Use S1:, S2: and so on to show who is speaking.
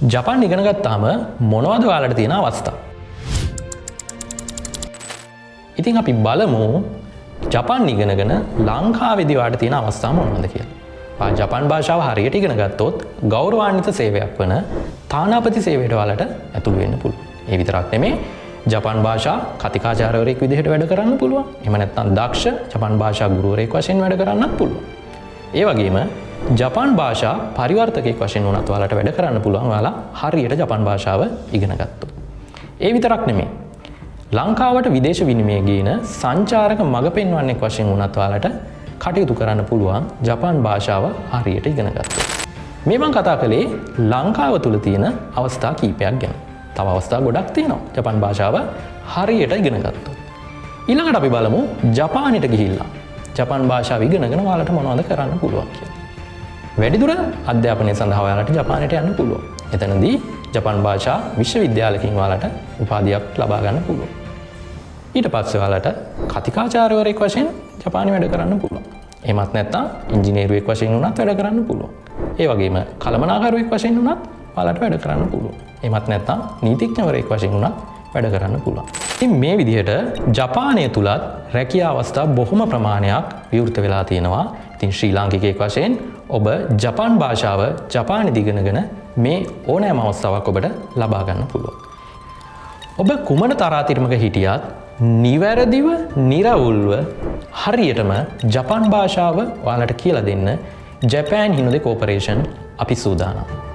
S1: ජපාන් ඉගෙන ගත්තාම මොනවද ඔයාලට තියෙන අවස්ථා? ඉතින් අපි බලමු ජපාන් ඉගෙනගෙන ලංකාවේදී ඔයාලට තියෙන අවස්ථා මොනවද කියලා. ජපාන් භාෂාව හරියට ඉගෙන ගත්තොත් ගෞරවාන්විත සේවයක් වන තානාපති සේවයට ඔයාලට ඇතුළු වෙන්න පුළුවන්. ඒ විතරක් නෙමෙයි ජපාන් භාෂා කතිකාචාර්යවරයෙක් විදිහට වැඩ කරන්න පුළුවන්. එහෙම නැත්නම් දක්ෂ ජපාන් භාෂා ගුරුවරයෙක් වශයෙන් වැඩ කරන්නත් පුළුවන්. ඒ වගේම ජපාන් භාෂා පරිවර්තකයෙක් වශයෙන් උනත් ඔයාලට වැඩ කරන්න පුළුවන් ඔයාලා හරියට ජපාන් භාෂාව ඉගෙන ගත්තොත්. ඒ විතරක් නෙමෙයි. ලංකාවට විදේශ විනිමය ගේන සංචාරක මඟ පෙන්වන්නෙක් වශයෙන් උනත් ඔයාලට කටයුතු කරන්න පුළුවන් ජපාන් භාෂාව හරියට ඉගෙන ගත්තොත්. මේ මම කතා කළේ ලංකාව තුල තියෙන අවස්ථා කීපයක් ගැන. තව අවස්ථා ගොඩක් තියෙනවා ජපාන් භාෂාව හරියට ඉගෙන ගත්තොත්. ඊළඟට අපි බලමු ජපානෙට ගිහිල්ලා ජපාන් භාෂාව ඉගෙනගෙන ඔයාලට මොනවද කරන්න පුළුවන් කියලා. වැඩිදුර අධ්‍යාපනය සඳහා ඔයාලට ජපානයට යන්න පුළුවන්. එතනදී ජපාන් භාෂා විශ්වවිද්‍යාලයකින් ඔයාලට උපාධියක් ලබා ගන්න පුළුවන්. ඊට පස්සේ ඔයාලට කතිකාචාර්යවරයෙක් වශයෙන් ජපානයේ වැඩ කරන්න පුළුවන්. එහෙමත් නැත්නම් ඉංජිනේරුවෙක් වශයෙන් උනත් වැඩ කරන්න පුළුවන්. ඒ වගේම කළමනාකරුවෙක් වශයෙන් උනත් ඔයාලට වැඩ කරන්න පුළුවන්. එහෙමත් නැත්නම් නීතිඥවරයෙක් වශයෙන් උනත් වැඩ කරන්න පුළුවන්. ඉතින් මේ විදිහට ජපානය තුලත් රැකියා අවස්ථා බොහොම ප්‍රමාණයක් විවෘත වෙලා තියෙනවා. ඉතින් ශ්‍රී ලාංකිකයෙක් වශයෙන් ඔබ ජපාන් භාෂාව ජපානයේදී ඉගෙනගෙන මේ ඕනෑම අවස්ථාවක් ඔබට ලබා ගන්න පුළුවන්. ඔබ කුමන තරාතිරමක හිටියත් නිවැරදිව, නිරවුල්ව හරියටම ජපාන් භාෂාව ඔයාලට කියලා දෙන්න ජපාන් හිනුදේ කෝපරේෂන් අපි සූදානම්.